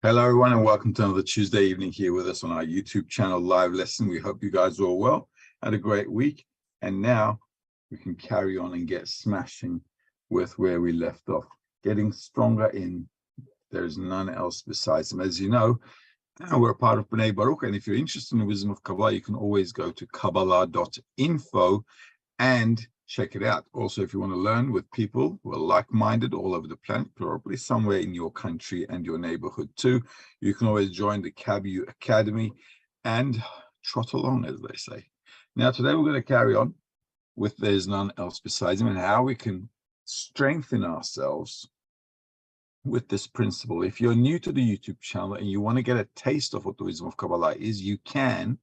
Hello, everyone, and welcome to another Tuesday evening here with us on our YouTube channel live lesson. We hope you guys are all well, had a great week, and now we can carry on and get smashing with where we left off, getting stronger in there's none else besides him. As you know, we're a part of B'nai Baruch, and if you're interested in the wisdom of Kabbalah, you can always go to Kabbalah.info and check it out. Also, if you want to learn with people who are like-minded all over the planet, probably somewhere in your country and your neighborhood too, you can always join the KABU Academy and trot along, as they say. Now, today we're going to carry on with There's None Else Besides Him and how we can strengthen ourselves with this principle. If you're new to the YouTube channel and you want to get a taste of what the wisdom of Kabbalah is, you can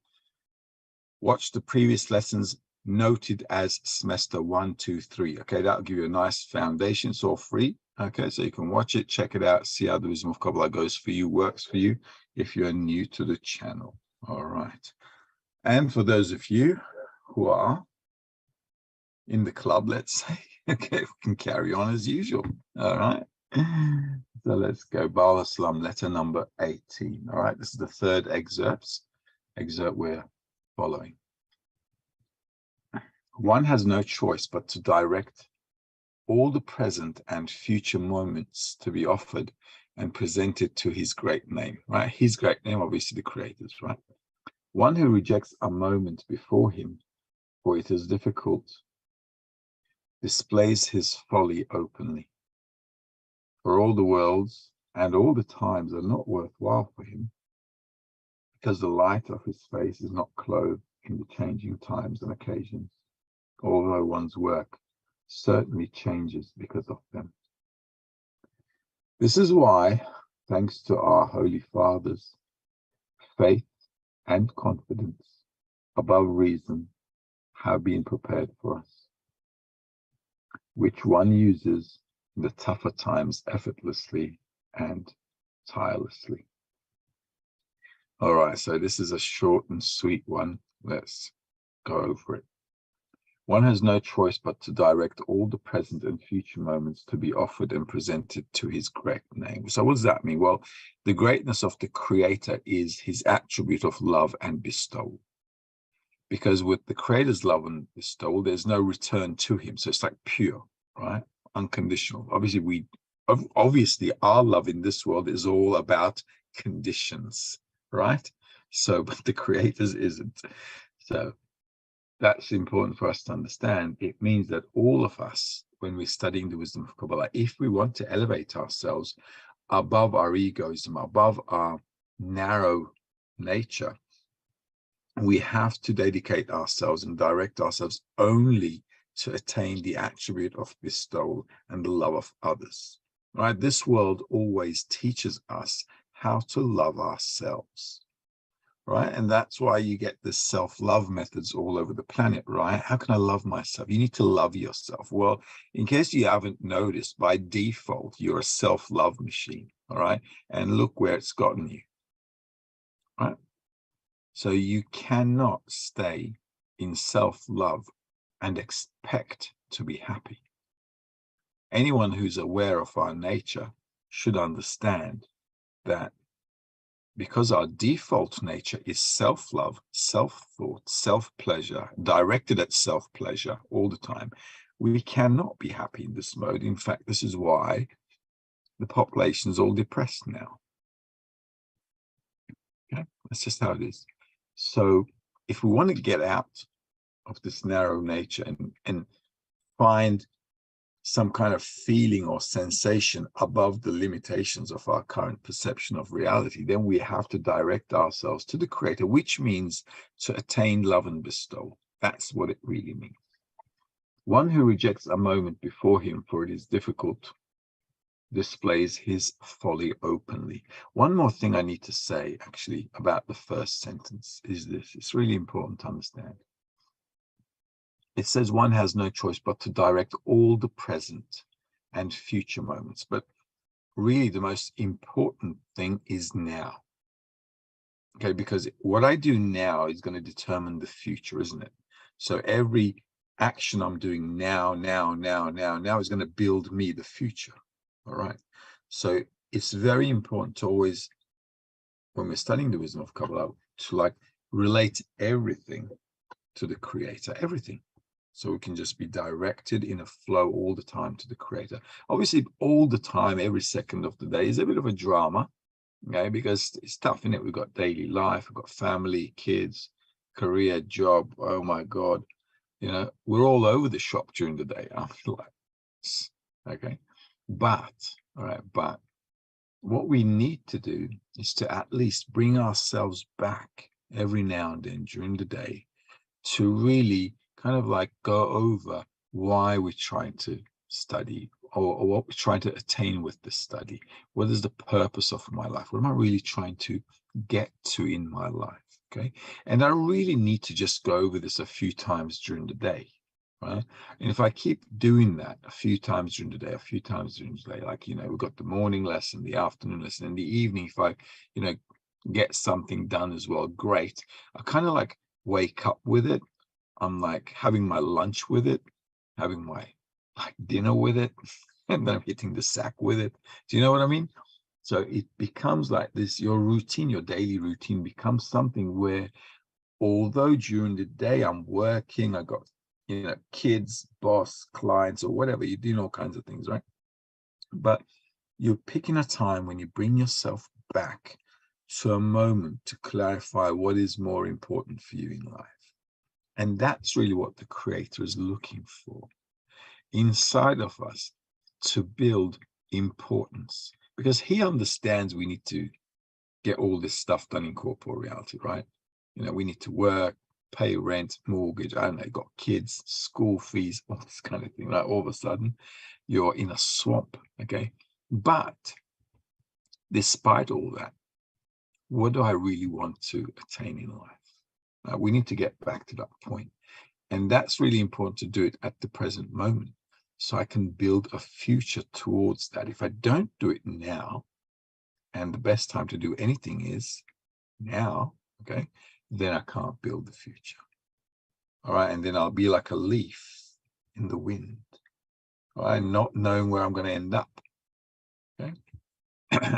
watch the previous lessons noted as semester 1, 2, 3. Okay, that'll give you a nice foundation. It's all free. Okay, so you can watch it, check it out, see how the wisdom of Kabbalah goes for you, works for you if you're new to the channel. All right. And for those of you who are in the club, let's say, okay, we can carry on as usual. All right. So let's go. Baal Islam, letter number 18. All right, this is the third excerpt we're following. One has no choice but to direct all the present and future moments to be offered and presented to his great name, right? His great name, obviously the Creator's, right? One who rejects a moment before him, for it is difficult, displays his folly openly. For all the worlds and all the times are not worthwhile for him, because the light of his face is not clothed in the changing times and occasions, although one's work certainly changes because of them. This is why, thanks to our Holy Fathers, faith and confidence above reason have been prepared for us, which one uses in the tougher times effortlessly and tirelessly. All right, so this is a short and sweet one. Let's go over it. One has no choice but to direct all the present and future moments to be offered and presented to his great name. So what does that mean? Well, the greatness of the Creator is his attribute of love and bestowal. Because with the Creator's love and bestowal, there's no return to him. So it's like pure, right? Unconditional. Obviously, our love in this world is all about conditions, right? So, but the Creator's isn't. So that's important for us to understand. It means that all of us, when we're studying the wisdom of Kabbalah, if we want to elevate ourselves above our egoism, above our narrow nature, we have to dedicate ourselves and direct ourselves only to attain the attribute of bestowal and the love of others. Right? This world always teaches us how to love ourselves. Right? And that's why you get the self-love methods all over the planet, right? How can I love myself? You need to love yourself. Well, in case you haven't noticed, by default, you're a self-love machine, all right? And look where it's gotten you, right? So you cannot stay in self-love and expect to be happy. Anyone who's aware of our nature should understand that because our default nature is self-love, self-thought, self-pleasure, directed at self-pleasure all the time, we cannot be happy in this mode. In fact, this is why the population is all depressed now. Okay, that's just how it is. So if we want to get out of this narrow nature and find some kind of feeling or sensation above the limitations of our current perception of reality, then we have to direct ourselves to the Creator, which means to attain love and bestow. That's what it really means. One who rejects a moment before him, for it is difficult, displays his folly openly. One more thing I need to say, actually, about the first sentence is this. It's really important to understand. It says one has no choice but to direct all the present and future moments. But really the most important thing is now. Okay, because what I do now is going to determine the future, isn't it? So every action I'm doing now is going to build me the future. All right. So it's very important to always, when we're studying the wisdom of Kabbalah, to like relate everything to the Creator, everything. So we can just be directed in a flow all the time to the Creator. Obviously, all the time, every second of the day is a bit of a drama, okay? Because it's tough, innit? We've got daily life, we've got family, kids, career, job. Oh my God, you know, we're all over the shop during the day. I feel like, okay. But, all right, but what we need to do is to at least bring ourselves back every now and then during the day to really kind of like go over why we're trying to study or what we're trying to attain with the study. What is the purpose of my life? What am I really trying to get to in my life? Okay. And I really need to just go over this a few times during the day. Right. And if I keep doing that a few times during the day, a few times during the day, like, you know, we've got the morning lesson, the afternoon lesson, and the evening, if I, you know, get something done as well, great. I kind of like wake up with it. I'm like having my lunch with it, having my like dinner with it, and then I'm hitting the sack with it. Do you know what I mean? So it becomes like this, your routine, your daily routine becomes something where, although during the day I'm working, I got, you know, kids, boss, clients, or whatever, you're doing all kinds of things, right? But you're picking a time when you bring yourself back to a moment to clarify what is more important for you in life. And that's really what the Creator is looking for inside of us, to build importance, because He understands we need to get all this stuff done in corporeal reality, right? You know, we need to work, pay rent, mortgage, I don't know, got kids, school fees, all this kind of thing. Like all of a sudden you're in a swamp, okay? But despite all that, what do I really want to attain in life? We need to get back to that point. And that's really important to do it at the present moment, so I can build a future towards that. If I don't do it now, and the best time to do anything is now, okay, then I can't build the future. All right, and then I'll be like a leaf in the wind, all right, not knowing where I'm going to end up, okay?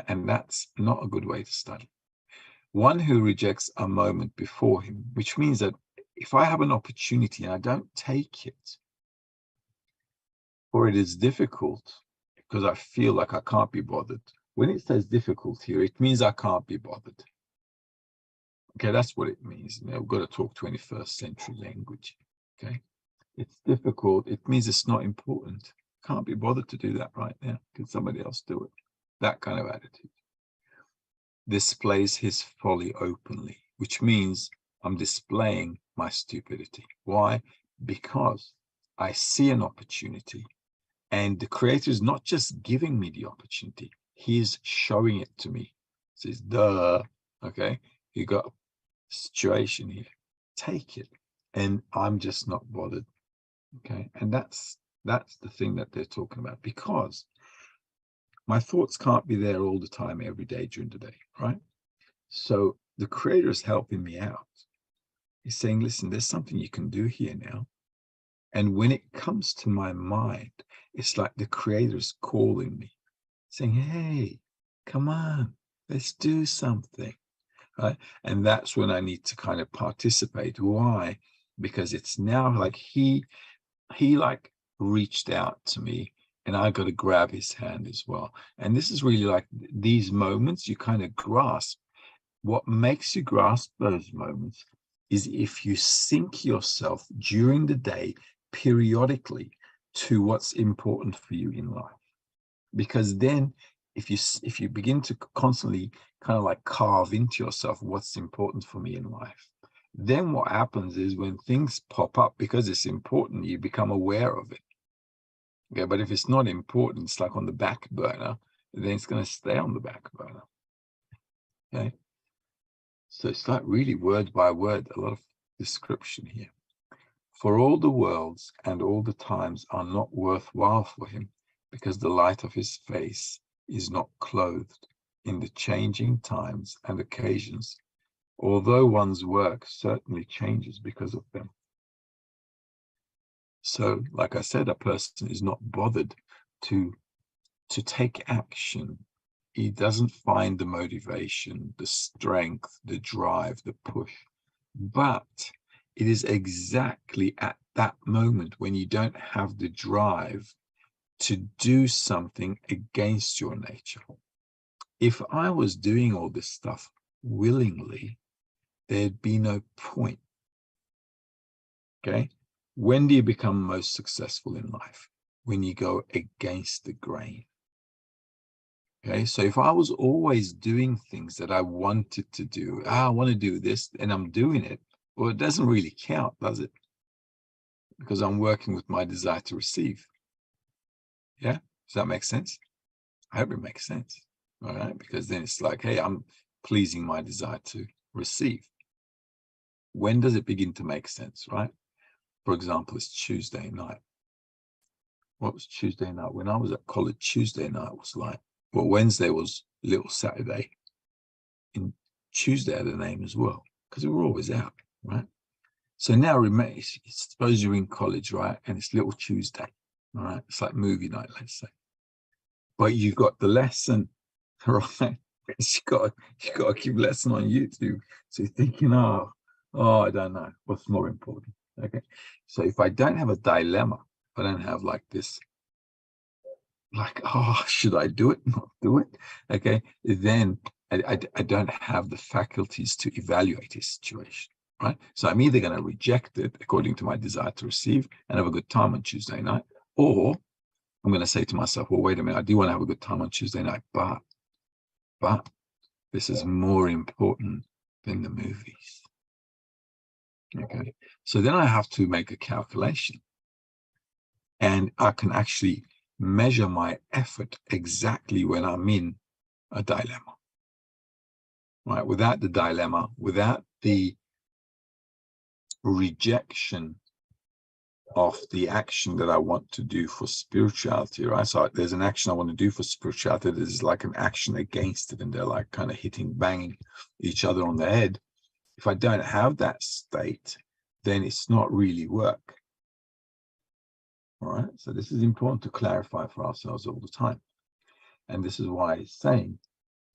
And that's not a good way to study. One who rejects a moment before him, which means that if I have an opportunity and I don't take it, or it is difficult because I feel like I can't be bothered. When it says difficult here, it means I can't be bothered. Okay, that's what it means. You know, we've got to talk 21st century language. Okay, it's difficult. It means it's not important. Can't be bothered to do that right now. Can somebody else do it? That kind of attitude displays his folly openly, which means I'm displaying my stupidity. Why? Because I see an opportunity, and the Creator is not just giving me the opportunity, He is showing it to me. He says, duh, okay, you got a situation here, take it. And I'm just not bothered, okay? And that's the thing that they're talking about, because my thoughts can't be there all the time, every day during the day, right? So the Creator is helping me out He's saying, listen, there's something you can do here now. And when it comes to my mind, it's like the Creator is calling me, saying, hey, come on, let's do something. Right? And that's when I need to kind of participate. Why? Because it's now like he like reached out to me, and I got to grab his hand as well. And this is really like these moments you kind of grasp. What makes you grasp those moments is if you sync yourself during the day periodically to what's important for you in life. Because then if you begin to constantly kind of like carve into yourself what's important for me in life, then what happens is when things pop up, because it's important, you become aware of it. Okay, but if it's not important, it's like on the back burner, then it's going to stay on the back burner. Okay, so it's like really word by word, a lot of description here. For all the worlds and all the times are not worthwhile for him, because the light of his face is not clothed in the changing times and occasions, although one's work certainly changes because of them. So, like I said, a person is not bothered to take action. He doesn't find the motivation, the strength, the drive, the push. But it is exactly at that moment when you don't have the drive to do something against your nature. If I was doing all this stuff willingly, there'd be no point. Okay? When do you become most successful in life? When you go against the grain. Okay, so if I was always doing things that I wanted to do, I want to do this, and I'm doing it, well, it doesn't really count, does it? Because I'm working with my desire to receive. Yeah, does that make sense? I hope it makes sense. All right, because then it's like, hey, I'm pleasing my desire to receive. When does it begin to make sense, right? For example, it's Tuesday night. What was Tuesday night? When I was at college, Tuesday night was like, well, Wednesday was Little Saturday. And Tuesday had a name as well, because we were always out, right? So now, suppose you're in college, right? And it's Little Tuesday, all right? It's like movie night, let's say. But you've got the lesson, right? You've got to keep lesson on YouTube. So you're thinking, oh, I don't know. What's more important? Okay. So if I don't have a dilemma, if I don't have like this, like, oh, should I do it? Not do it? Okay. Then I don't have the faculties to evaluate a situation, right? So I'm either going to reject it according to my desire to receive and have a good time on Tuesday night, or I'm going to say to myself, well, wait a minute, I do want to have a good time on Tuesday night, but this is more important than the movies. Okay. So then I have to make a calculation, and I can actually measure my effort exactly when I'm in a dilemma. Right? Without the dilemma, without the rejection of the action that I want to do for spirituality, right? So there's an action I want to do for spirituality. There's like an action against it, and they're like kind of banging each other on the head. If I don't have that state, then it's not really work. All right. So this is important to clarify for ourselves all the time. And this is why he's saying,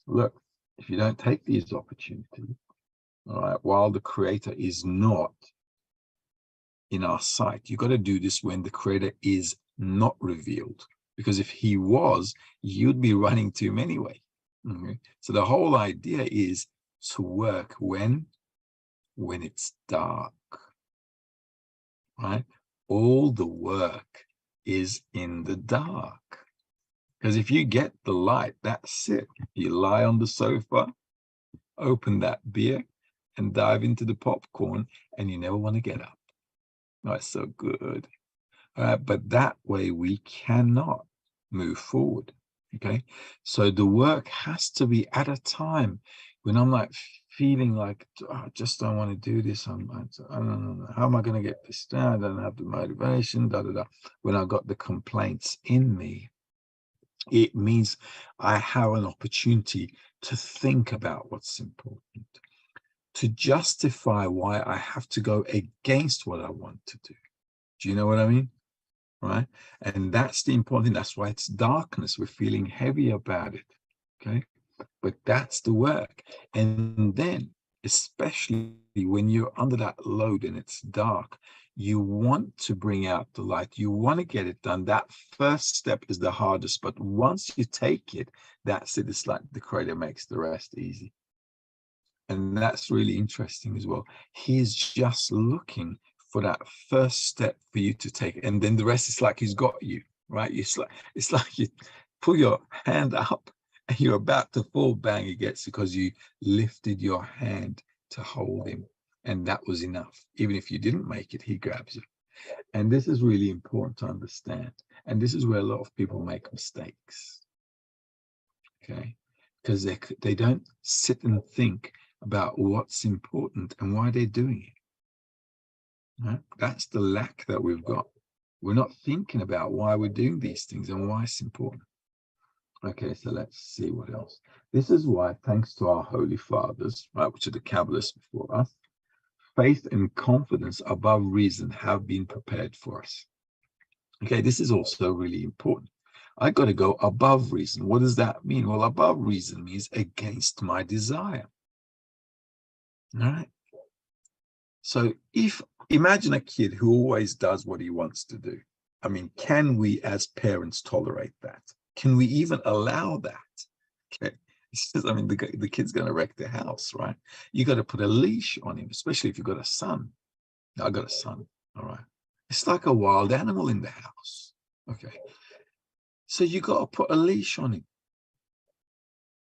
look, if you don't take these opportunities, all right, while the Creator is not in our sight, you've got to do this when the Creator is not revealed. Because if he was, you'd be running to him anyway. Okay? So the whole idea is to work when it's dark, right? All the work is in the dark. Because if you get the light, that's it. You lie on the sofa, open that beer, and dive into the popcorn, and you never want to get up. Oh, it's so good. But that way we cannot move forward. Okay. So the work has to be at a time when I'm like feeling like, oh, I just don't want to do this. I don't know. How am I going to get this done? I don't have the motivation, When I've got the complaints in me, it means I have an opportunity to think about what's important, to justify why I have to go against what I want to do. Do you know what I mean? Right? And that's the important thing. That's why it's darkness. We're feeling heavy about it. Okay. But that's the work. And then, especially when you're under that load and it's dark, you want to bring out the light. You want to get it done. That first step is the hardest. But once you take it, that's it. It's like the Creator makes the rest easy. And that's really interesting as well. He's just looking for that first step for you to take. And then the rest is like he's got you, right? It's like you pull your hand up and you're about to fall, bang, he gets it because you lifted your hand to hold him. And that was enough. Even if you didn't make it, he grabs you. And this is really important to understand. And this is where a lot of people make mistakes. Okay? Because they don't sit and think about what's important and why they're doing it. Right? That's the lack that we've got. We're not thinking about why we're doing these things and why it's important. Okay, so let's see what else. This is why, thanks to our Holy Fathers, right, which are the Kabbalists before us, faith and confidence above reason have been prepared for us. Okay, this is also really important. I got to go above reason. What does that mean? Well, above reason means against my desire. All right. So imagine a kid who always does what he wants to do. I mean, can we as parents tolerate that? Can we even allow that? Okay. I mean, the kid's going to wreck the house, right? You got to put a leash on him, especially if you've got a son. I got a son. All right. It's like a wild animal in the house. Okay. So you got to put a leash on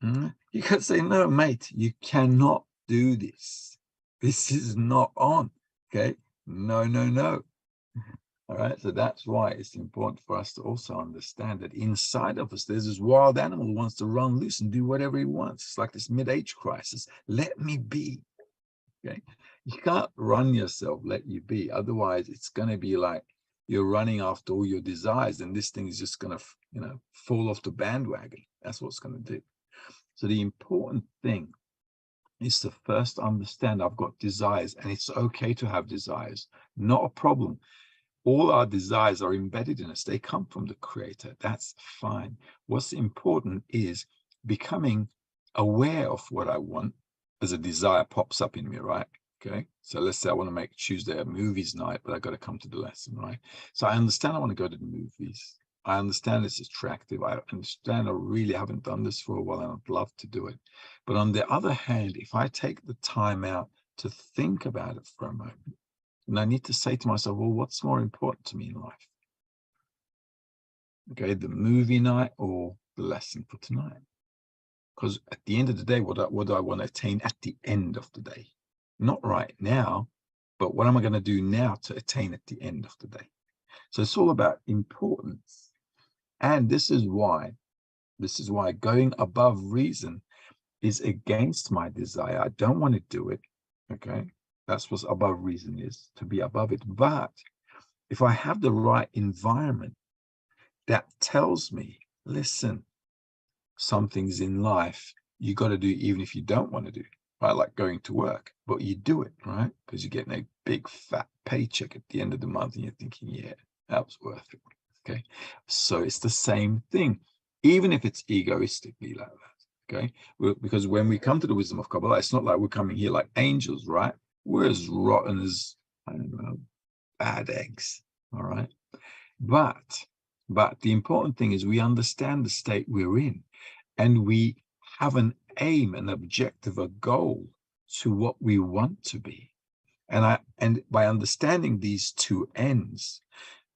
him. You got to say, no, mate, you cannot do this. This is not on. Okay. No, no, no. All right. So that's why it's important for us to also understand that inside of us, there's this wild animal who wants to run loose and do whatever he wants. It's like this mid-age crisis. Let me be. Okay. You can't run yourself, let you be. Otherwise, it's going to be like you're running after all your desires, and this thing is just going to, fall off the bandwagon. That's what it's going to do. So the important thing is to first understand I've got desires, and it's okay to have desires. Not a problem. All our desires are embedded in us. They come from the Creator. That's fine. What's important is becoming aware of what I want as a desire pops up in me, right? Okay. So let's say I want to make Tuesday a movies night, but I got to come to the lesson, right? So I understand I want to go to the movies. I understand it's attractive. I understand I really haven't done this for a while and I'd love to do it. But on the other hand, if I take the time out to think about it for a moment, and I need to say to myself, well, what's more important to me in life? Okay, the movie night or the lesson for tonight? Because at the end of the day, what do I want to attain at the end of the day? Not right now, but what am I going to do now to attain at the end of the day? So it's all about importance. And this is why going above reason is against my desire. I don't want to do it. Okay. That's what above reason is, to be above it. But if I have the right environment that tells me, listen, some things in life you got to do even if you don't want to do, right? Like going to work, but you do it, right? Because you're getting a big fat paycheck at the end of the month and you're thinking, yeah, that was worth it. Okay. So it's the same thing, even if it's egoistically like that. Okay. Because when we come to the wisdom of Kabbalah, it's not like we're coming here like angels, right? We're as rotten as, I don't know, bad eggs. All right. But the important thing is we understand the state we're in and we have an aim, an objective, a goal to what we want to be. And by understanding these two ends,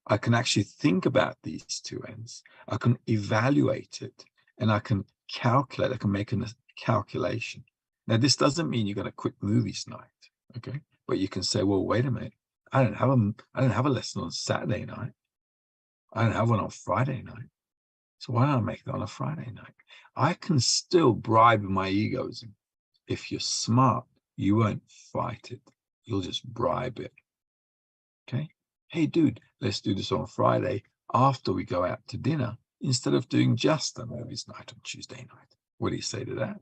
I can actually think about these two ends. I can evaluate it and I can calculate, I can make a calculation. Now, this doesn't mean you're going to quit movies night. Okay. But you can say, well, wait a minute. I don't have a lesson on Saturday night. I don't have one on Friday night. So why don't I make it on a Friday night? I can still bribe my egoism. If you're smart, you won't fight it. You'll just bribe it. Okay. Hey, dude, let's do this on Friday after we go out to dinner instead of doing just a movies night on Tuesday night. What do you say to that?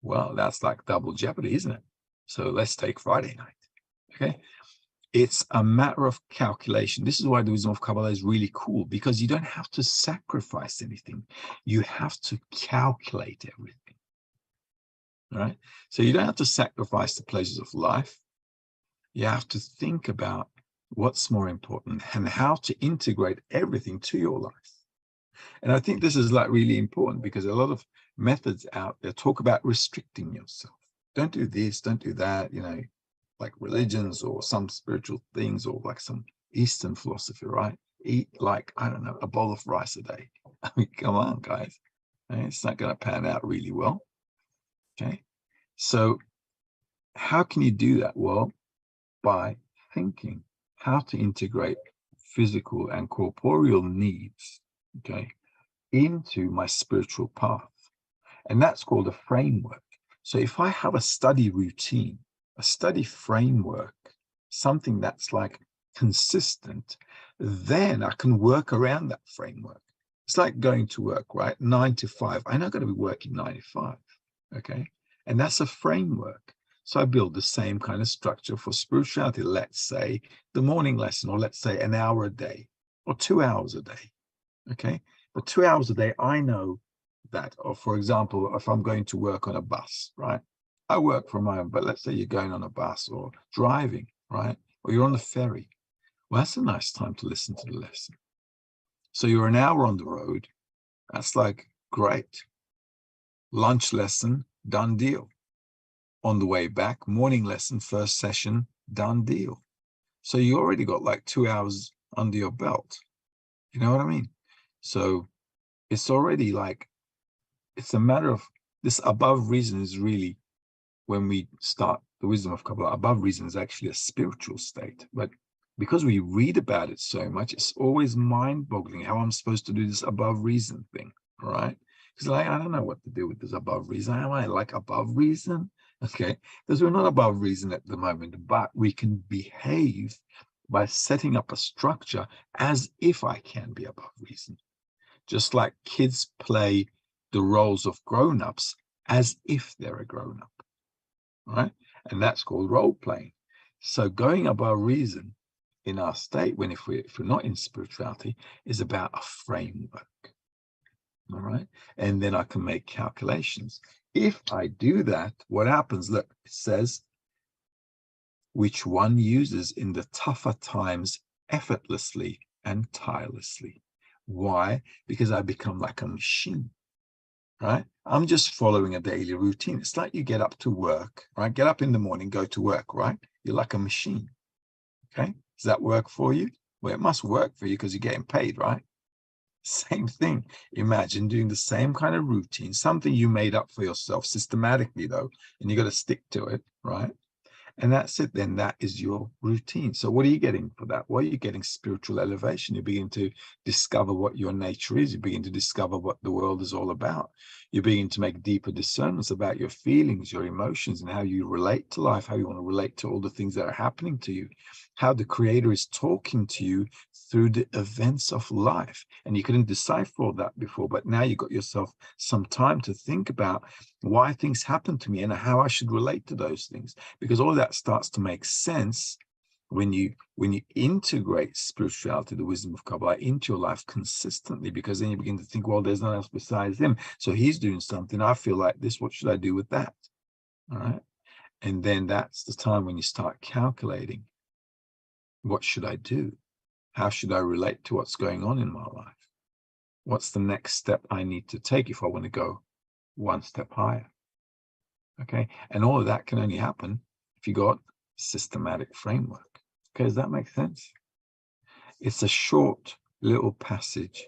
Well, that's like double jeopardy, isn't it? So let's take Friday night. Okay. It's a matter of calculation. This is why the wisdom of Kabbalah is really cool, because you don't have to sacrifice anything. You have to calculate everything. Right? So you don't have to sacrifice the pleasures of life. You have to think about what's more important and how to integrate everything to your life. And I think this is like really important, because a lot of methods out there talk about restricting yourself. Don't do this, don't do that, like religions or some spiritual things, or like some Eastern philosophy, right? Eat like, I don't know, a bowl of rice a day. I mean, come on, guys. It's not going to pan out really well. Okay. So how can you do that? Well, by thinking how to integrate physical and corporeal needs, okay, into my spiritual path. And that's called a framework. So if I have a study routine, a study framework, something that's like consistent, then I can work around that framework. It's like going to work, right? 9 to 5. I'm not going to be working 9 to 5. Okay. And that's a framework. So I build the same kind of structure for spirituality. Let's say the morning lesson, or let's say an hour a day, or 2 hours a day. Okay. But 2 hours a day, I know that, or for example, if I'm going to work on a bus, right? I work from home, but let's say you're going on a bus or driving, right? Or you're on the ferry. Well, that's a nice time to listen to the lesson. So you're an hour on the road. That's like great. Lunch lesson, done deal. On the way back, morning lesson, first session, done deal. So you already got like 2 hours under your belt. You know what I mean? So it's already like, it's a matter of this above reason is really, when we start the wisdom of Kabbalah, above reason is actually a spiritual state. But because we read about it so much, it's always mind-boggling how I'm supposed to do this above reason thing, right? Because like, I don't know what to do with this above reason. Am I like above reason? Okay, because we're not above reason at the moment, but we can behave by setting up a structure as if I can be above reason. Just like kids play the roles of grown-ups as if they're a grown-up, right? And that's called role playing. So going above reason in our state, if we're not in spirituality, is about a framework. All right. And then I can make calculations. If I do that, what happens? Look, it says, which one uses in the tougher times effortlessly and tirelessly. Why? Because I become like a machine. Right? I'm just following a daily routine. It's like you get up to work, right? Get up in the morning, go to work, right? You're like a machine. Okay. Does that work for you? Well, it must work for you because you're getting paid, right? Same thing. Imagine doing the same kind of routine, something you made up for yourself systematically, though, and you got to stick to it, right? And that's it. Then that is your routine. So what are you getting for that? Well, you're getting spiritual elevation. You begin to discover what your nature is. You begin to discover what the world is all about. You begin to make deeper discernments about your feelings, your emotions, and how you relate to life, how you want to relate to all the things that are happening to you, how the Creator is talking to you through the events of life. And you couldn't decipher all that before, but now you got yourself some time to think about why things happen to me and how I should relate to those things, because all of that starts to make sense when you integrate spirituality, the wisdom of Kabbalah, into your life consistently, because then you begin to think, well, there's nothing else besides him, so he's doing something, I feel like this, what should I do with that? All right. And then that's the time when you start calculating, what should I do? How should I relate to what's going on in my life? What's the next step I need to take if I want to go one step higher? Okay. And all of that can only happen if you got a systematic framework. Okay. Does that make sense? It's a short little passage.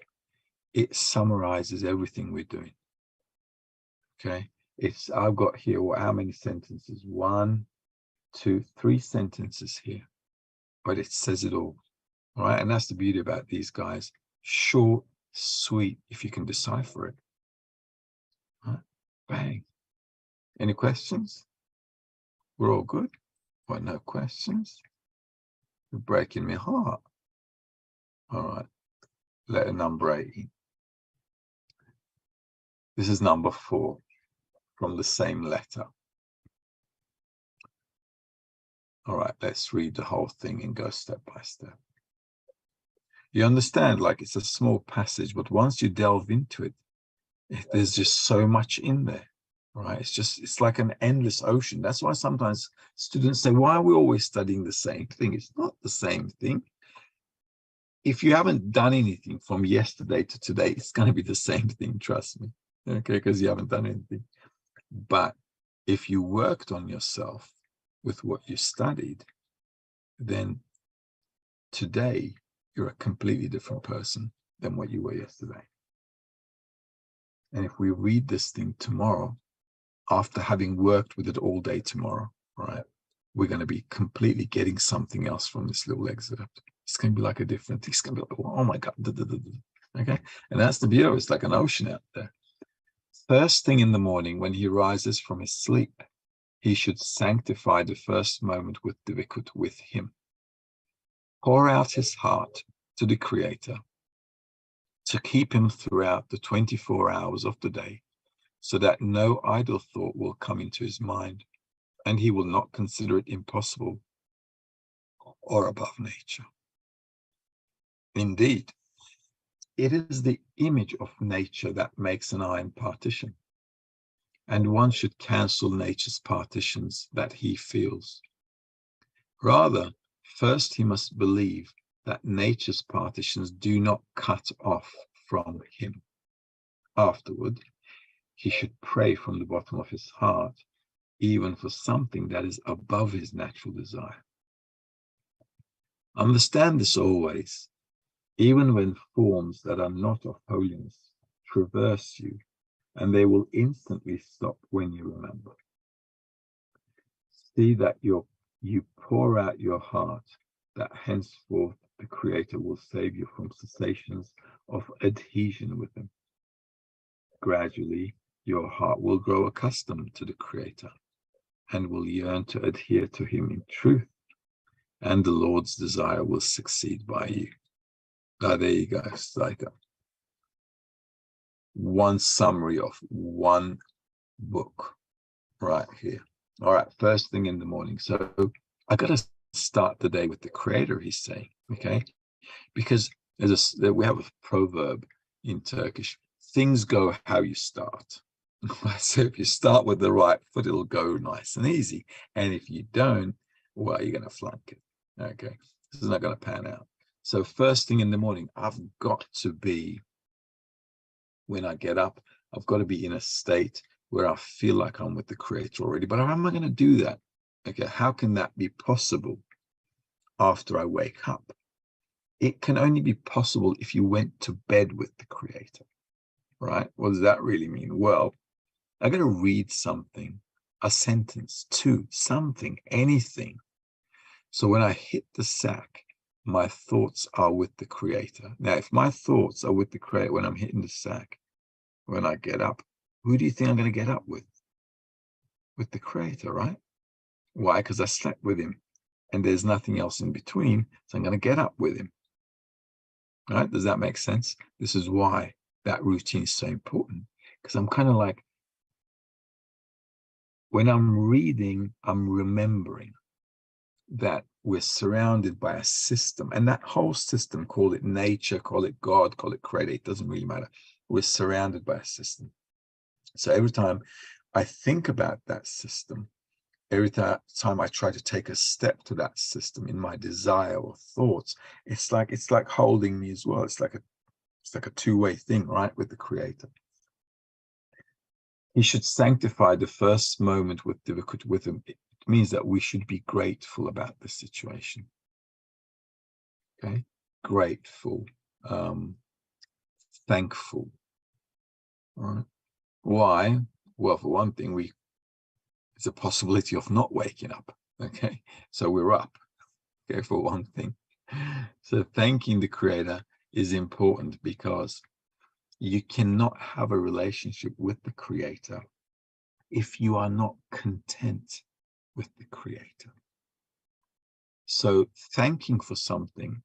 It summarizes everything we're doing. Okay. I've got here, how many sentences? 1, 2, 3 sentences here, but it says it all. All right. And that's the beauty about these guys. Short, sweet, if you can decipher it. All right. Bang. Any questions? We're all good? Well, no questions? You're breaking my heart. All right. Letter number 18. This is number 4 from the same letter. All right, let's read the whole thing and go step by step. You understand, like it's a small passage, but once you delve into it, there's just so much in there, right? It's like an endless ocean. That's why sometimes students say, why are we always studying the same thing? It's not the same thing. If you haven't done anything from yesterday to today, it's going to be the same thing, trust me, okay, because you haven't done anything. But if you worked on yourself with what you studied, then today you're a completely different person than what you were yesterday. And if we read this thing tomorrow, after having worked with it all day tomorrow, right, we're going to be completely getting something else from this little excerpt. It's going to be like a different thing. It's going to be like, oh my God. Okay. And that's the beauty. It's like an ocean out there. First thing in the morning, when he rises from his sleep, he should sanctify the first moment with Dvikut with him. Pour out his heart to the Creator to keep him throughout the 24 hours of the day, so that no idle thought will come into his mind, and he will not consider it impossible or above nature. Indeed, it is the image of nature that makes an iron partition, and one should cancel nature's partitions that he feels. Rather, first he must believe that nature's partitions do not cut off from him. Afterward, he should pray from the bottom of his heart, even for something that is above his natural desire. Understand this always, even when forms that are not of holiness traverse you, and they will instantly stop when you remember. See that you pour out your heart, that henceforth the Creator will save you from cessations of adhesion with him. Gradually, your heart will grow accustomed to the Creator and will yearn to adhere to him in truth, and the Lord's desire will succeed by you. There you go. It's like one summary of one book right here. All right, first thing in the morning. So I got to start the day with the Creator, he's saying, okay? Because we have a proverb in Turkish, things go how you start. So if you start with the right foot, it'll go nice and easy. And if you don't, well, you're going to flunk it. Okay, this is not going to pan out. So first thing in the morning, I've got to be, when I get up, I've got to be in a state where I feel like I'm with the Creator already. But how am I going to do that? Okay, how can that be possible after I wake up? It can only be possible if you went to bed with the Creator, right? What does that really mean? Well, I'm going to read something, a sentence, two, something, anything. So when I hit the sack, my thoughts are with the Creator. Now, if my thoughts are with the Creator when I'm hitting the sack, when I get up, who do you think I'm going to get up with? With the Creator, right? Why? Because I slept with him and there's nothing else in between. So I'm going to get up with him. All right? Does that make sense? This is why that routine is so important. Because I'm kind of like, when I'm reading, I'm remembering that we're surrounded by a system, and that whole system, call it nature, call it God, call it Creator, it doesn't really matter. We're surrounded by a system. So every time I think about that system, every time I try to take a step to that system in my desire or thoughts, it's like holding me as well. It's like a two-way thing, right, with the Creator. He should sanctify the first moment with Dvikut with him. It means that we should be grateful about the situation. Okay, grateful, thankful. All right. Why? Well, for one thing, it's a possibility of not waking up. Okay, so we're up. Okay, for one thing. So thanking the Creator is important because you cannot have a relationship with the Creator if you are not content with the Creator. So thanking for something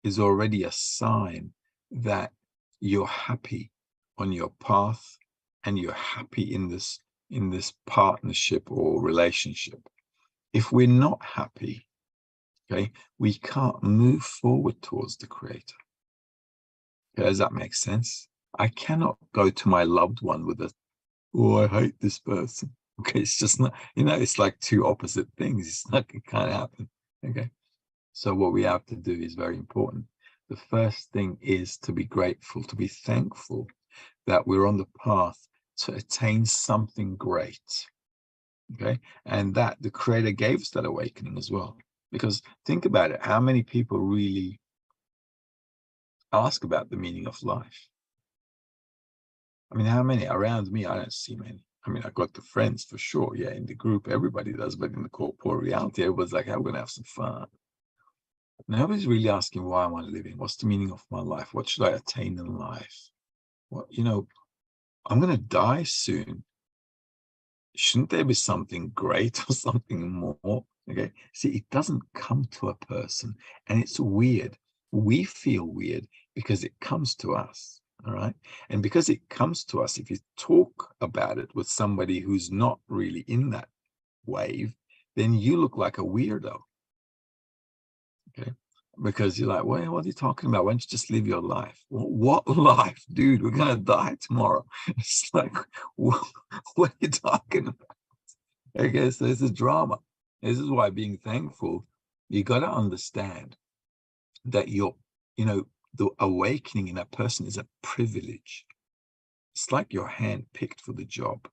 is already a sign that you're happy on your path and you're happy in this partnership or relationship. If we're not happy, okay, we can't move forward towards the Creator. Okay, does that make sense? I cannot go to my loved one with a, oh, I hate this person. Okay, it's just not, it's like two opposite things. It's not, it can't happen. Okay. So what we have to do is very important. The first thing is to be grateful, to be thankful that we're on the path to attain something great. Okay. And that the Creator gave us that awakening as well. Because think about it, how many people really ask about the meaning of life? I mean, how many? Around me, I don't see many. I mean, I got the friends for sure. Yeah, in the group, everybody does. But in the corporate reality, everyone's like, I'm going to have some fun. Nobody's really asking, why am I living? What's the meaning of my life? What should I attain in life? What, I'm going to die soon. Shouldn't there be something great or something more? Okay. See, it doesn't come to a person, and it's weird. We feel weird because it comes to us. All right. And because it comes to us, if you talk about it with somebody who's not really in that wave, then you look like a weirdo. Okay. Because you're like, well, what are you talking about? Why don't you just live your life? Well, what life, dude? We're going to die tomorrow. It's like, what are you talking about? Okay, so this is drama. This is why being thankful, you got to understand that the awakening in a person is a privilege. It's like you're handpicked for the job.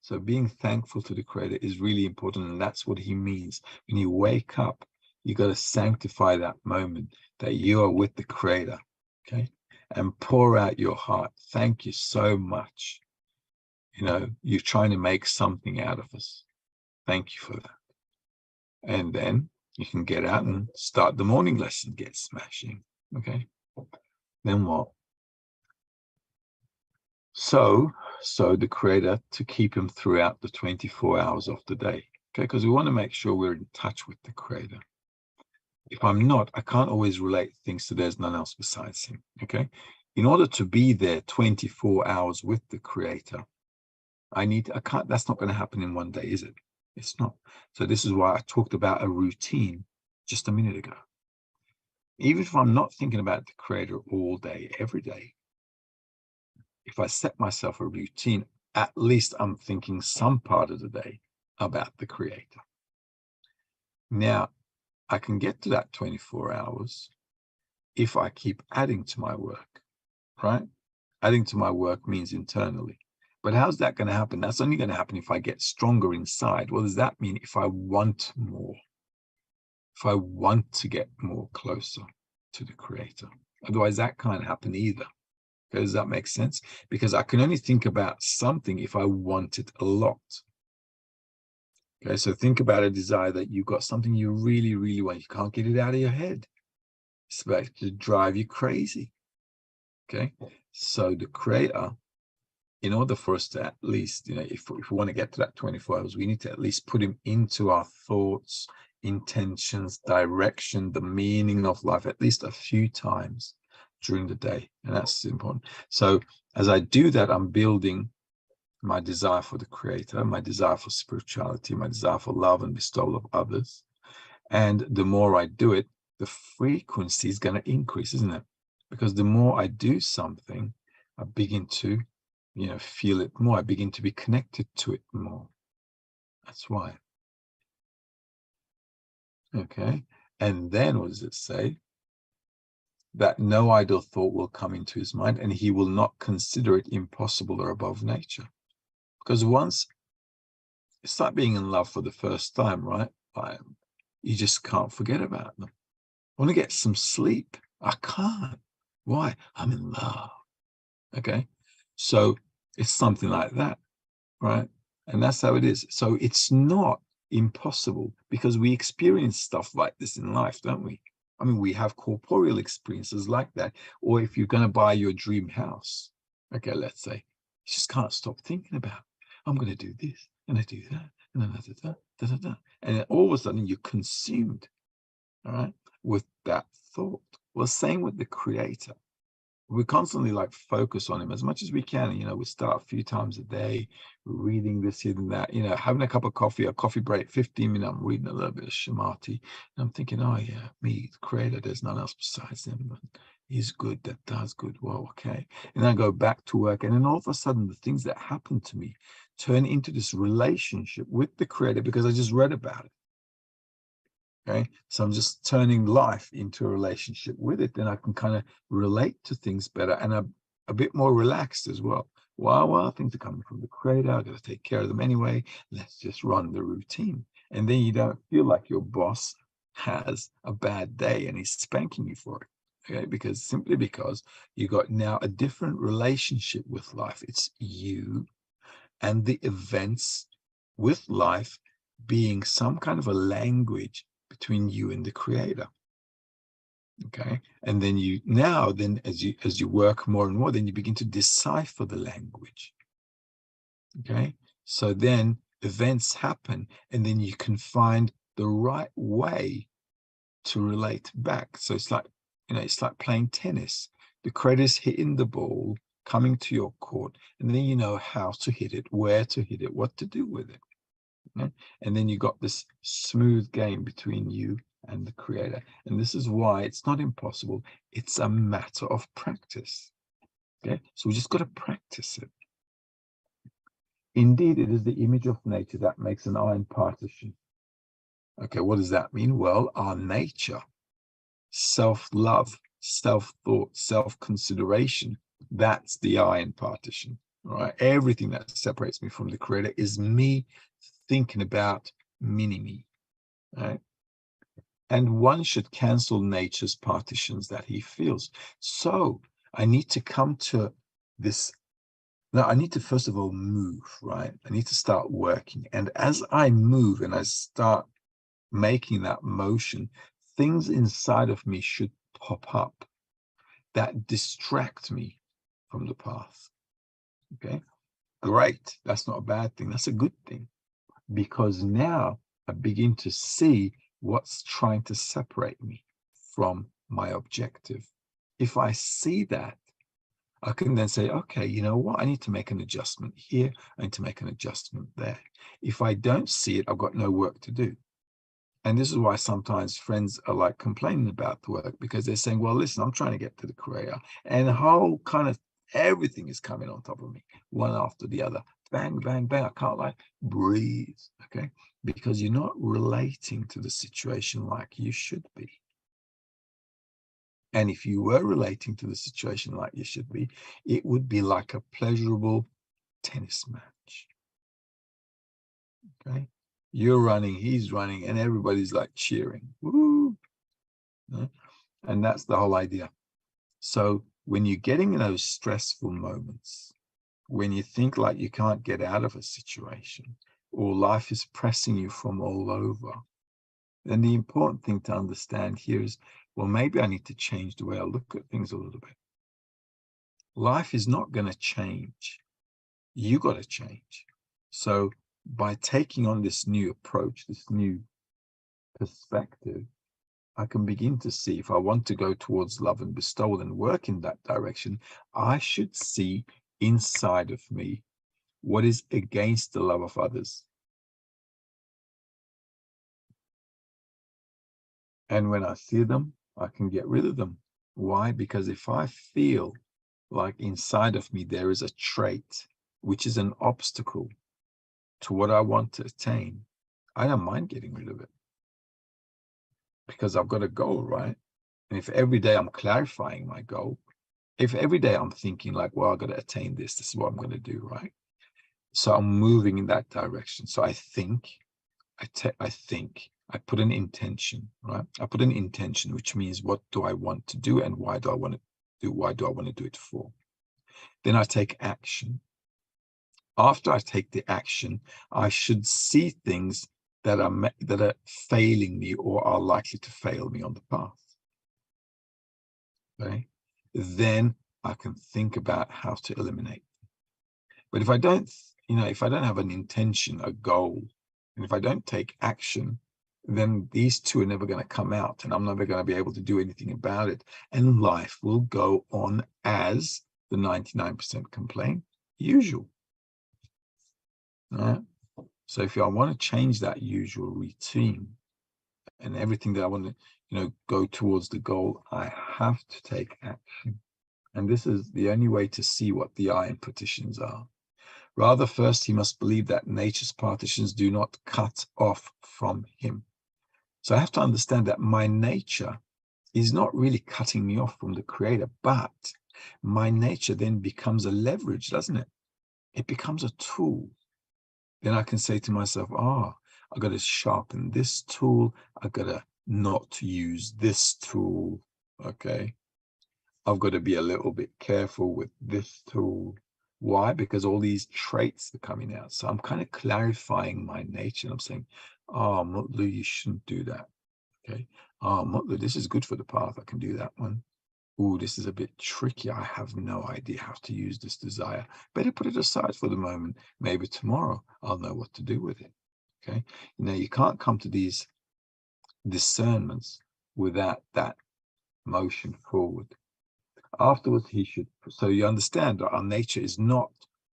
So being thankful to the Creator is really important. And that's what he means. When you wake up, you got to sanctify that moment that you are with the Creator. Okay. And pour out your heart. Thank you so much. You're trying to make something out of us. Thank you for that. And then you can get out and start the morning lesson, get smashing. Okay. Then what? So the Creator, to keep him throughout the 24 hours of the day. Okay, because we want to make sure we're in touch with the Creator. If I'm not, I can't always relate things to there's none else besides him. Okay. In order to be there 24 hours with the Creator, that's not going to happen in one day, is it? It's not. So this is why I talked about a routine just a minute ago. Even if I'm not thinking about the Creator all day, every day, if I set myself a routine, at least I'm thinking some part of the day about the Creator. Now, I can get to that 24 hours if I keep adding to my work, right? Adding to my work means internally. But how's that going to happen? That's only going to happen if I get stronger inside. What does that mean? If I want more, if I want to get more closer to the Creator. Otherwise, that can't happen either. Does that make sense? Because I can only think about something if I want it a lot. Okay, so think about a desire that you've got something you really, really want. You can't get it out of your head. It's about to drive you crazy. Okay, so the Creator, in order for us to at least, if we want to get to that 24 hours, we need to at least put him into our thoughts, intentions, direction, the meaning of life, at least a few times during the day. And that's important. So as I do that, I'm building my desire for the Creator, my desire for spirituality, my desire for love and bestowal of others. And the more I do it, the frequency is going to increase, isn't it? Because the more I do something, I begin to, feel it more. I begin to be connected to it more. That's why. Okay. And then what does it say? That no idle thought will come into his mind, and he will not consider it impossible or above nature. Because once it's like being in love for the first time, right? You just can't forget about them. I want to get some sleep. I can't. Why? I'm in love. Okay. So it's something like that, right? And that's how it is. So it's not impossible, because we experience stuff like this in life, don't we? I mean, we have corporeal experiences like that. Or if you're going to buy your dream house, okay, let's say, you just can't stop thinking about, I'm going to do this, and I do that, and then da. And then all of a sudden you're consumed, all right, with that thought. Well, same with the Creator. we constantly like focus on him as much as we can. We start a few times a day, reading this, here and that, having a cup of coffee, a coffee break, 15 minutes, I'm reading a little bit of Shamati. And I'm thinking, oh yeah, me, the creator, there's none else besides him. But he's good, that does good. Well, okay. And then I go back to work. And then all of a sudden, the things that happen to me turn into this relationship with the creator because I just read about it. Okay, so I'm just turning life into a relationship with it. Then I can kind of relate to things better, and I'm a bit more relaxed as well. Well, things are coming from the creator. I've got to take care of them anyway. Let's just run the routine. And then you don't feel like your boss has a bad day and he's spanking you for it. Okay, simply because you got now a different relationship with life. It's you and the events with life being some kind of a language between you and the creator. Okay, and then as you work more and more, then you begin to decipher the language. Okay, so then events happen, and then you can find the right way to relate back. So it's like playing tennis. The creator's hitting the ball, coming to your court, and then you know how to hit it, where to hit it, what to do with it. Okay? And then you got this smooth game between you and the creator. And this is why it's not impossible. It's a matter of practice. Okay, so we just got to practice it. Indeed, it is the image of nature that makes an iron partition. Okay, what does that mean? Well, our nature, self-love, self-thought, self-consideration, that's the iron partition. All right, everything that separates me from the creator is me thinking about mini-me. Right? And one should cancel nature's partitions that he feels. So I need to come to this. Now I need to first of all move, right? I need to start working. And as I move and I start making that motion, things inside of me should pop up that distract me from the path. Okay, great. That's not a bad thing. That's a good thing, because now I begin to see what's trying to separate me from my objective. If I see that, I can then say, okay, you know what? I need to make an adjustment here. I need to make an adjustment there. If I don't see it, I've got no work to do. And this is why sometimes friends are like complaining about the work, because they're saying, well, listen, I'm trying to get to the creator, and the whole kind of everything is coming on top of me, one after the other. Bang, bang, bang. I can't like breathe. Okay. Because you're not relating to the situation like you should be. And if you were relating to the situation like you should be, it would be like a pleasurable tennis match. Okay. You're running, he's running, and everybody's like cheering. Woo! And that's the whole idea. So when you're getting in those stressful moments, when you think like you can't get out of a situation, or life is pressing you from all over, then the important thing to understand here is, well, maybe I need to change the way I look at things a little bit. Life is not going to change. You got to change. So by taking on this new approach, this new perspective, I can begin to see, if I want to go towards love and bestowal and work in that direction, I should see inside of me what is against the love of others. And when I see them, I can get rid of them. Why? Because if I feel like inside of me there is a trait which is an obstacle to what I want to attain, I don't mind getting rid of it, because I've got a goal, right? And if every day I'm clarifying my goal, if every day I'm thinking like, well, I've got to attain this is what I'm going to do, right? So I'm moving in that direction. So I think, I put an intention, right? I put an intention, which means what do I want to do and why do I want to do? Why do I want to do it for? Then I take action. After I take the action, I should see things that are failing me or are likely to fail me on the path. Okay? Then I can think about how to eliminate them. But if I don't, if I don't have an intention, a goal, and if I don't take action, then these two are never going to come out, and I'm never going to be able to do anything about it. And life will go on as the 99% complain usual. Right? So if I want to change that usual routine and everything that I want to, go towards the goal, I have to take action. And this is the only way to see what the I in partitions are. Rather, first he must believe that nature's partitions do not cut off from him. So I have to understand that my nature is not really cutting me off from the Creator, but my nature then becomes a leverage, doesn't it? It becomes a tool. Then I can say to myself, I've got to sharpen this tool. I've got to not use this tool, okay? I've got to be a little bit careful with this tool. Why? Because all these traits are coming out. So I'm kind of clarifying my nature. I'm saying, Mutlu, you shouldn't do that. Okay. Mutlu, this is good for the path. I can do that one. Oh, this is a bit tricky. I have no idea how to use this desire. Better put it aside for the moment. Maybe tomorrow I'll know what to do with it. Okay. You can't come to these discernments without that motion forward. Afterwards, so you understand that our nature is not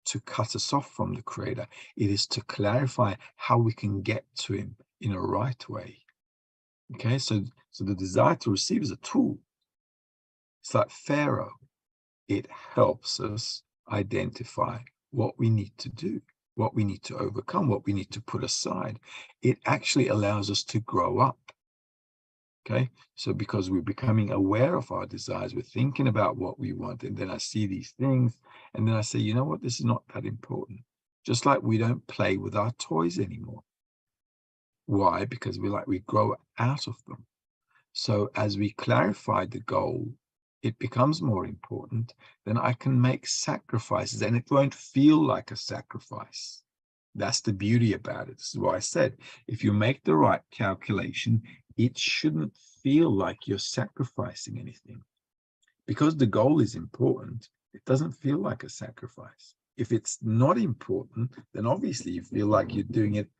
to cut us off from the Creator. It is to clarify how we can get to him in a right way. Okay, so the desire to receive is a tool. It's like Pharaoh. It helps us identify what we need to do, what we need to overcome, what we need to put aside. It actually allows us to grow up. Okay, so because we're becoming aware of our desires, we're thinking about what we want, and then I see these things, and then I say, you know what, this is not that important. Just like we don't play with our toys anymore. Why? Because we grow out of them. So as we clarify the goal, it becomes more important. Then I can make sacrifices, and it won't feel like a sacrifice. That's the beauty about it. This is what I said. If you make the right calculation, it shouldn't feel like you're sacrificing anything. Because the goal is important, it doesn't feel like a sacrifice. If it's not important, then obviously you feel like you're doing it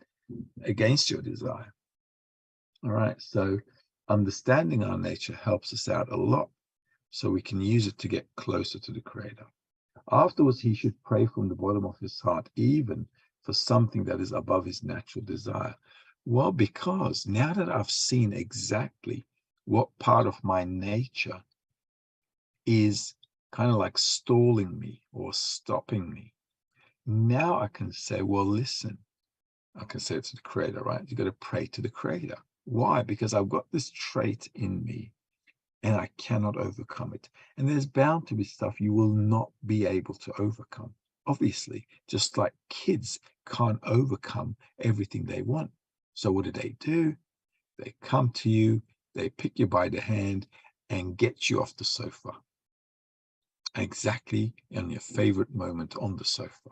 against your desire. All right, so understanding our nature helps us out a lot, so we can use it to get closer to the Creator. Afterwards, he should pray from the bottom of his heart, even for something that is above his natural desire. Well, because now that I've seen exactly what part of my nature is kind of like stalling me or stopping me, now I can say, well, listen, I can say it to the Creator, right? You got to pray to the Creator. Why? Because I've got this trait in me and I cannot overcome it. And there's bound to be stuff you will not be able to overcome. Obviously, just like kids can't overcome everything they want. So what do? They come to you, they pick you by the hand and get you off the sofa. Exactly in your favorite moment on the sofa.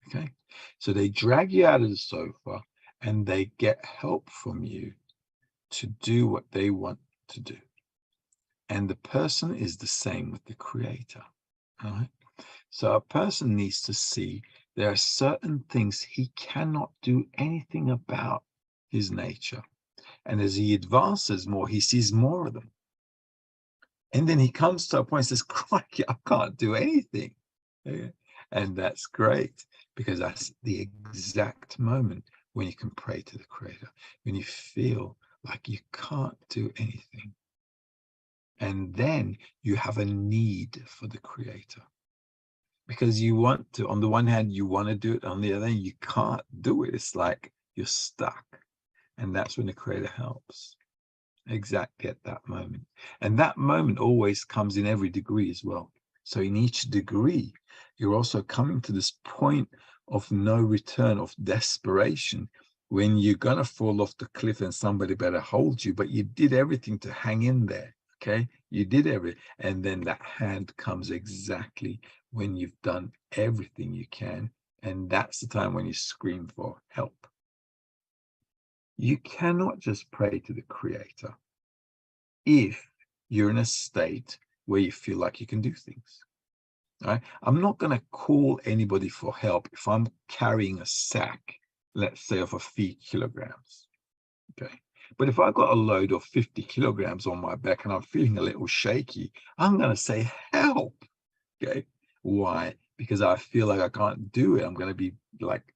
Okay, so they drag you out of the sofa and they get help from you to do what they want to do. And the person is the same with the Creator. All right? So a person needs to see there are certain things he cannot do anything about his nature. And as he advances more, he sees more of them. And then he comes to a point and says, crikey, I can't do anything. Okay? And that's great, because that's the exact moment when you can pray to the Creator, when you feel like you can't do anything. And then you have a need for the Creator. Because you want to, on the one hand, you want to do it, on the other hand, you can't do it. It's like you're stuck. And that's when the Creator helps. Exactly at that moment. And that moment always comes in every degree as well. So in each degree, you're also coming to this point of no return, of desperation, when you're going to fall off the cliff and somebody better hold you, but you did everything to hang in there. Okay, you did everything, and then that hand comes exactly when you've done everything you can, and that's the time when you scream for help. You cannot just pray to the Creator if you're in a state where you feel like you can do things. Right? I'm not going to call anybody for help if I'm carrying a sack, let's say, of a few kilograms. Okay, But if I got a load of 50 kilograms on my back and I'm feeling a little shaky, I'm going to say, help. Okay. Why? Because I feel like I can't do it. I'm going to be like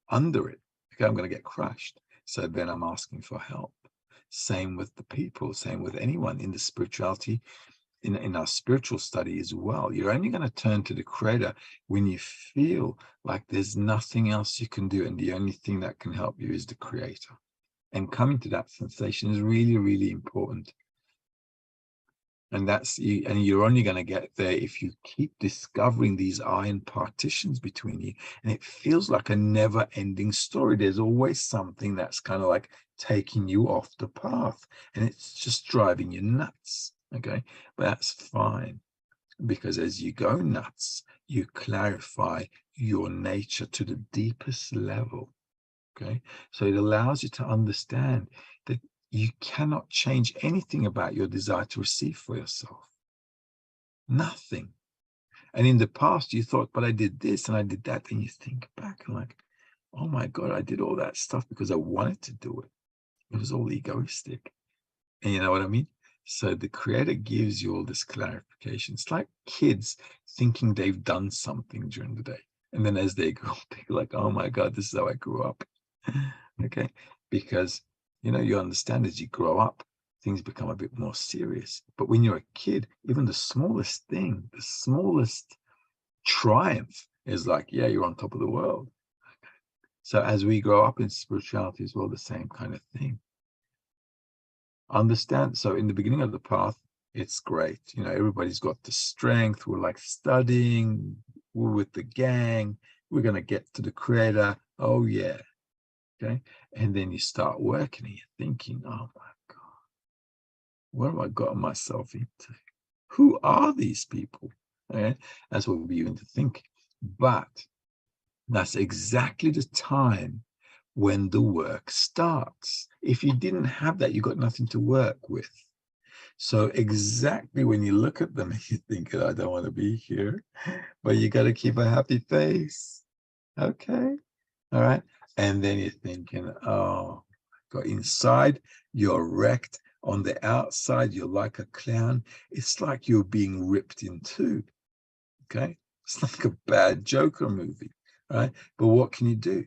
under it. Okay. I'm going to get crushed. So then I'm asking for help. Same with the people, same with anyone in the spirituality, in our spiritual study as well. You're only going to turn to the Creator when you feel like there's nothing else you can do, and the only thing that can help you is the Creator. And coming to that sensation is really, really important. And that's you, and you're only going to get there if you keep discovering these iron partitions between you. And it feels like a never-ending story. There's always something that's kind of like taking you off the path, and it's just driving you nuts. Okay, but that's fine, because as you go nuts, you clarify your nature to the deepest level. Okay, so it allows you to understand that you cannot change anything about your desire to receive for yourself. Nothing. And in the past, you thought, but I did this and I did that. And you think back and like, oh my God, I did all that stuff because I wanted to do it. It was all egoistic. And you know what I mean? So the Creator gives you all this clarification. It's like kids thinking they've done something during the day. And then as they grow up, they're like, oh my God, this is how I grew up. Okay, because you understand as you grow up, things become a bit more serious. But when you're a kid, even the smallest thing, the smallest triumph is like, yeah, you're on top of the world. So as we grow up in spirituality as well, the same kind of thing. Understand. So in the beginning of the path, it's great. Everybody's got the strength. We're like studying. We're with the gang. We're going to get to the Creator. Oh, yeah. Okay. And then you start working and you're thinking, oh my God, what have I gotten myself into? Who are these people? Okay. That's what we begin to think. But that's exactly the time when the work starts. If you didn't have that, you got nothing to work with. So exactly when you look at them, you think, I don't want to be here, but you got to keep a happy face. Okay. All right. And then you're thinking, oh, God, inside you're wrecked. On the outside, you're like a clown. It's like you're being ripped in two. Okay. It's like a bad Joker movie. Right. But what can you do?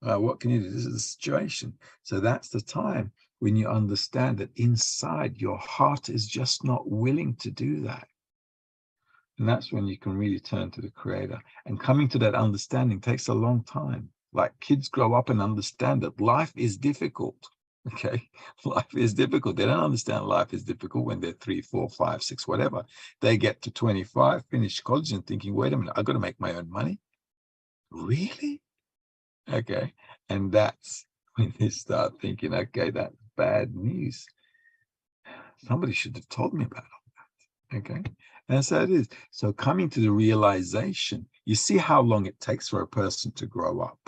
What can you do? This is the situation. So that's the time when you understand that inside your heart is just not willing to do that. And that's when you can really turn to the Creator. And coming to that understanding takes a long time. Like kids grow up and understand that life is difficult. Okay. Life is difficult. They don't understand life is difficult when they're 3, 4, 5, 6, whatever. They get to 25, finish college and thinking, wait a minute, I've got to make my own money. Really? Okay. And that's when they start thinking, okay, that's bad news. Somebody should have told me about all that. Okay. And so it is. So coming to the realization, you see how long it takes for a person to grow up.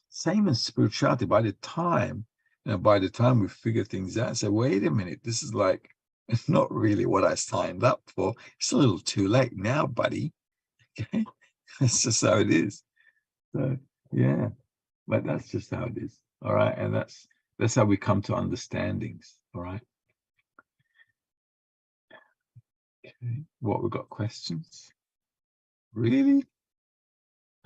Same in spirituality. By the time we figure things out, say, wait a minute, this is like not really what I signed up for. It's a little too late now, buddy. Okay. That's just how it is. So yeah. But that's just how it is. All right. And that's how we come to understandings. All right. Okay. What, we've got questions? Really?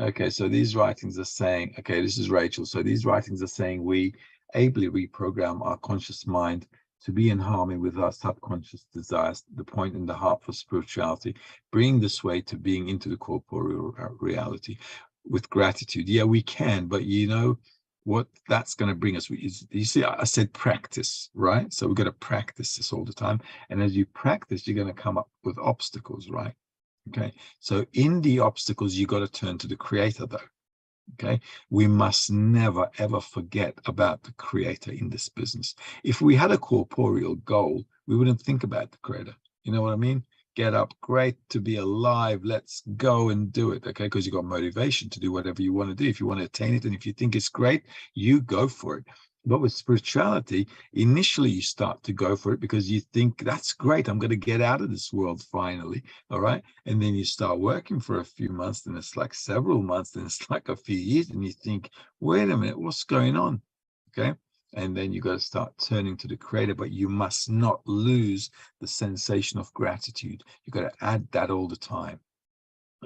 Okay. So these writings are saying, okay, this is Rachel. So these writings are saying we ably reprogram our conscious mind to be in harmony with our subconscious desires, the point in the heart for spirituality, bringing this way to being into the corporeal reality with gratitude. Yeah, we can, but what that's going to bring us, you see, I said practice, right? So we've got to practice this all the time. And as you practice, you're going to come up with obstacles, right? Okay. So in the obstacles, you got to turn to the Creator, though. Okay. We must never, ever forget about the Creator in this business. If we had a corporeal goal, we wouldn't think about the Creator. You know what I mean? Get up, great to be alive. Let's go and do it. Okay. Because you got motivation to do whatever you want to do. If you want to attain it and if you think it's great, you go for it. But with spirituality, initially you start to go for it because you think that's great. I'm going to get out of this world finally. All right. And then you start working for a few months, then it's like several months, then it's like a few years, and you think, wait a minute, what's going on? Okay. And then you got to start turning to the Creator, but you must not lose the sensation of gratitude. You got to add that all the time.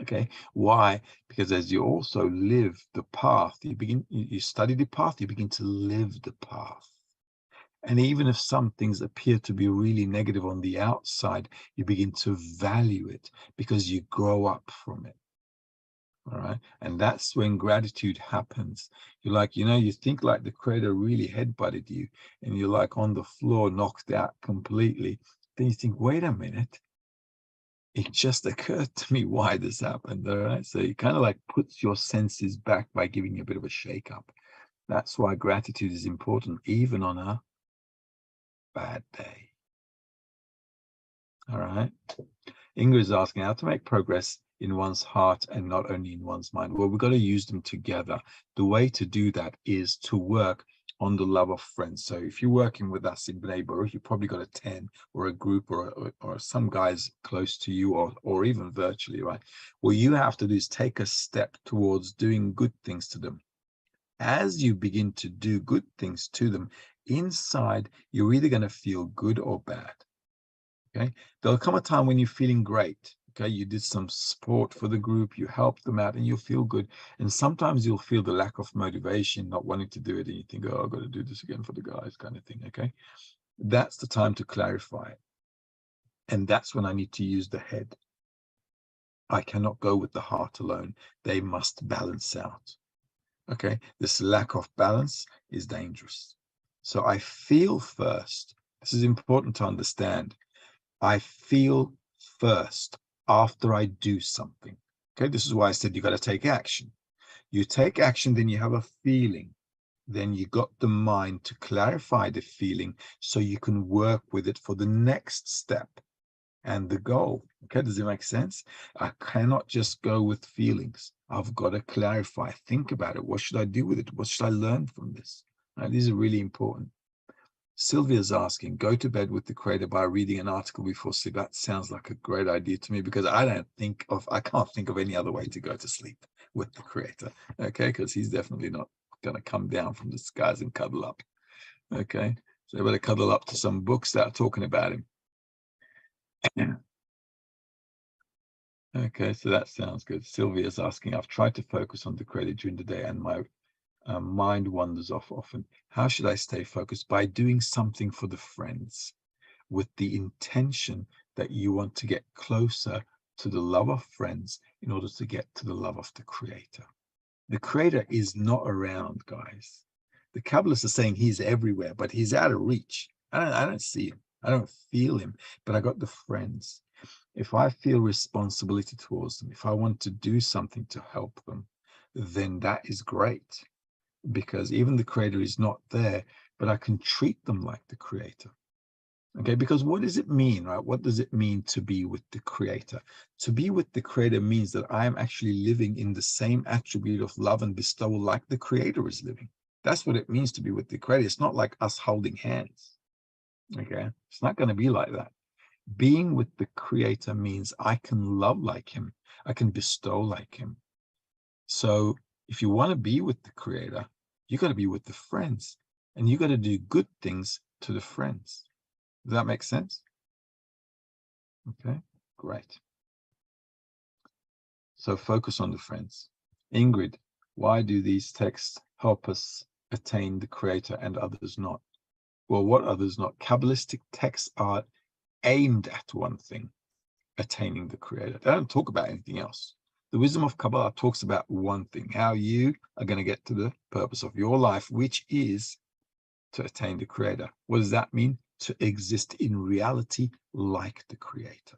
Okay, why? Because as you also live the path, you study the path, you begin to live the path. And even if some things appear to be really negative on the outside, you begin to value it because you grow up from it. All right. And that's when gratitude happens. You're like, you think like the Creator really headbutted you and you're like on the floor, knocked out completely. Then you think, wait a minute. It just occurred to me why this happened. All right. So it kind of like puts your senses back by giving you a bit of a shake up. That's why gratitude is important, even on a bad day. All right. Ingrid is asking how to make progress in one's heart and not only in one's mind. Well, we've got to use them together. The way to do that is to work on the love of friends. So if you're working with us in Bnei Baruch, you've probably got a 10 or a group or some guys close to you or even virtually, right? What you have to do is take a step towards doing good things to them. As you begin to do good things to them, inside, you're either going to feel good or bad. Okay, there'll come a time when you're feeling great. Okay, you did some support for the group, you helped them out, and you'll feel good. And sometimes you'll feel the lack of motivation, not wanting to do it, and you think, oh, I've got to do this again for the guys, kind of thing. Okay, that's the time to clarify it. And that's when I need to use the head. I cannot go with the heart alone. They must balance out. Okay, this lack of balance is dangerous. So I feel first. This is important to understand. I feel first after I do something. Okay, this is why I said you got to take action. You take action, then you have a feeling. Then you got the mind to clarify the feeling so you can work with it for the next step and the goal. Okay, does it make sense? I cannot just go with feelings. I've got to clarify, think about it. What should I do with it? What should I learn from this? Right, these are really important. Sylvia's asking, go to bed with the Creator by reading an article before sleep. That sounds like a great idea to me because I can't think of any other way to go to sleep with the Creator. Okay, because he's definitely not going to come down from the skies and cuddle up. Okay, so I better cuddle up to some books that are talking about him. Okay, so that sounds good. Sylvia's asking, I've tried to focus on the Creator during the day and my mind wanders off often. How should I stay focused? By doing something for the friends with the intention that you want to get closer to the love of friends in order to get to the love of the Creator. The Creator is not around, guys. The Kabbalists are saying he's everywhere, but he's out of reach. I don't see him. I don't feel him, but I got the friends. If I feel responsibility towards them, if I want to do something to help them, then that is great. Because even the Creator is not there, but I can treat them like the Creator. Okay, because what does it mean, right? What does it mean to be with the Creator? To be with the Creator means that I am actually living in the same attribute of love and bestowal like the Creator is living. That's what it means to be with the Creator. It's not like us holding hands. Okay, it's not going to be like that. Being with the Creator means I can love like Him. I can bestow like Him. So if you want to be with the Creator, you got to be with the friends, and you got to do good things to the friends. Does that make sense? Okay, great. So focus on the friends. Ingrid, why do these texts help us attain the Creator and others not? Well, what others not? Kabbalistic texts are aimed at one thing, attaining the Creator. They don't talk about anything else. The wisdom of Kabbalah talks about one thing, how you are going to get to the purpose of your life, which is to attain the Creator. What does that mean? To exist in reality like the Creator.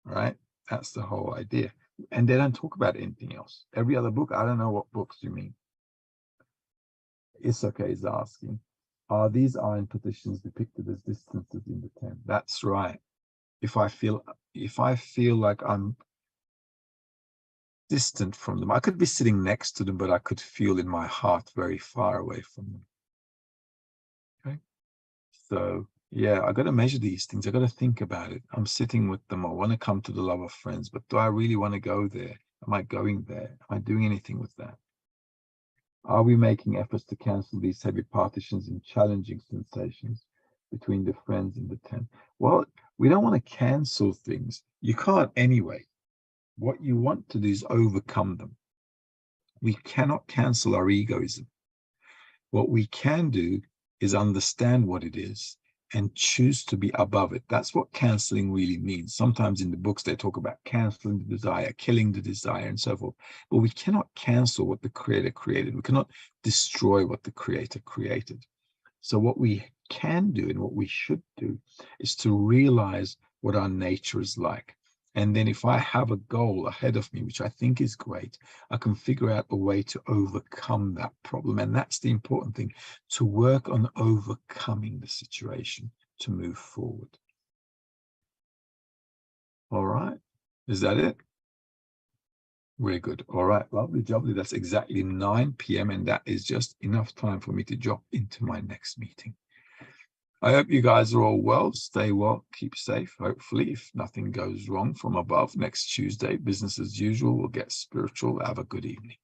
All right? That's the whole idea. And they don't talk about anything else. Every other book, I don't know what books you mean. Issachar is asking, are these iron partitions depicted as distances in the 10? That's right. If I feel like I'm distant from them, I could be sitting next to them, but I could feel in my heart very far away from them. Okay, so yeah, I got to measure these things. I got to think about it. I'm sitting with them. I want to come to the love of friends, but do I really want to go there? Am I going there? Am I doing anything with that? Are we making efforts to cancel these heavy partitions and challenging sensations between the friends and the 10? Well, we don't want to cancel things. You can't anyway. What you want to do is overcome them. We cannot cancel our egoism. What we can do is understand what it is and choose to be above it. That's what canceling really means. Sometimes in the books they talk about canceling the desire, killing the desire, and so forth. But we cannot cancel what the Creator created. We cannot destroy what the Creator created. So what we can do and what we should do is to realize what our nature is like. And then if I have a goal ahead of me, which I think is great, I can figure out a way to overcome that problem. And that's the important thing, to work on overcoming the situation to move forward. All right. Is that it? We're good. All right. Lovely, lovely. That's exactly 9 p.m. And that is just enough time for me to drop into my next meeting. I hope you guys are all well. Stay well, keep safe. Hopefully, if nothing goes wrong from above, next Tuesday, business as usual. We'll get spiritual. Have a good evening.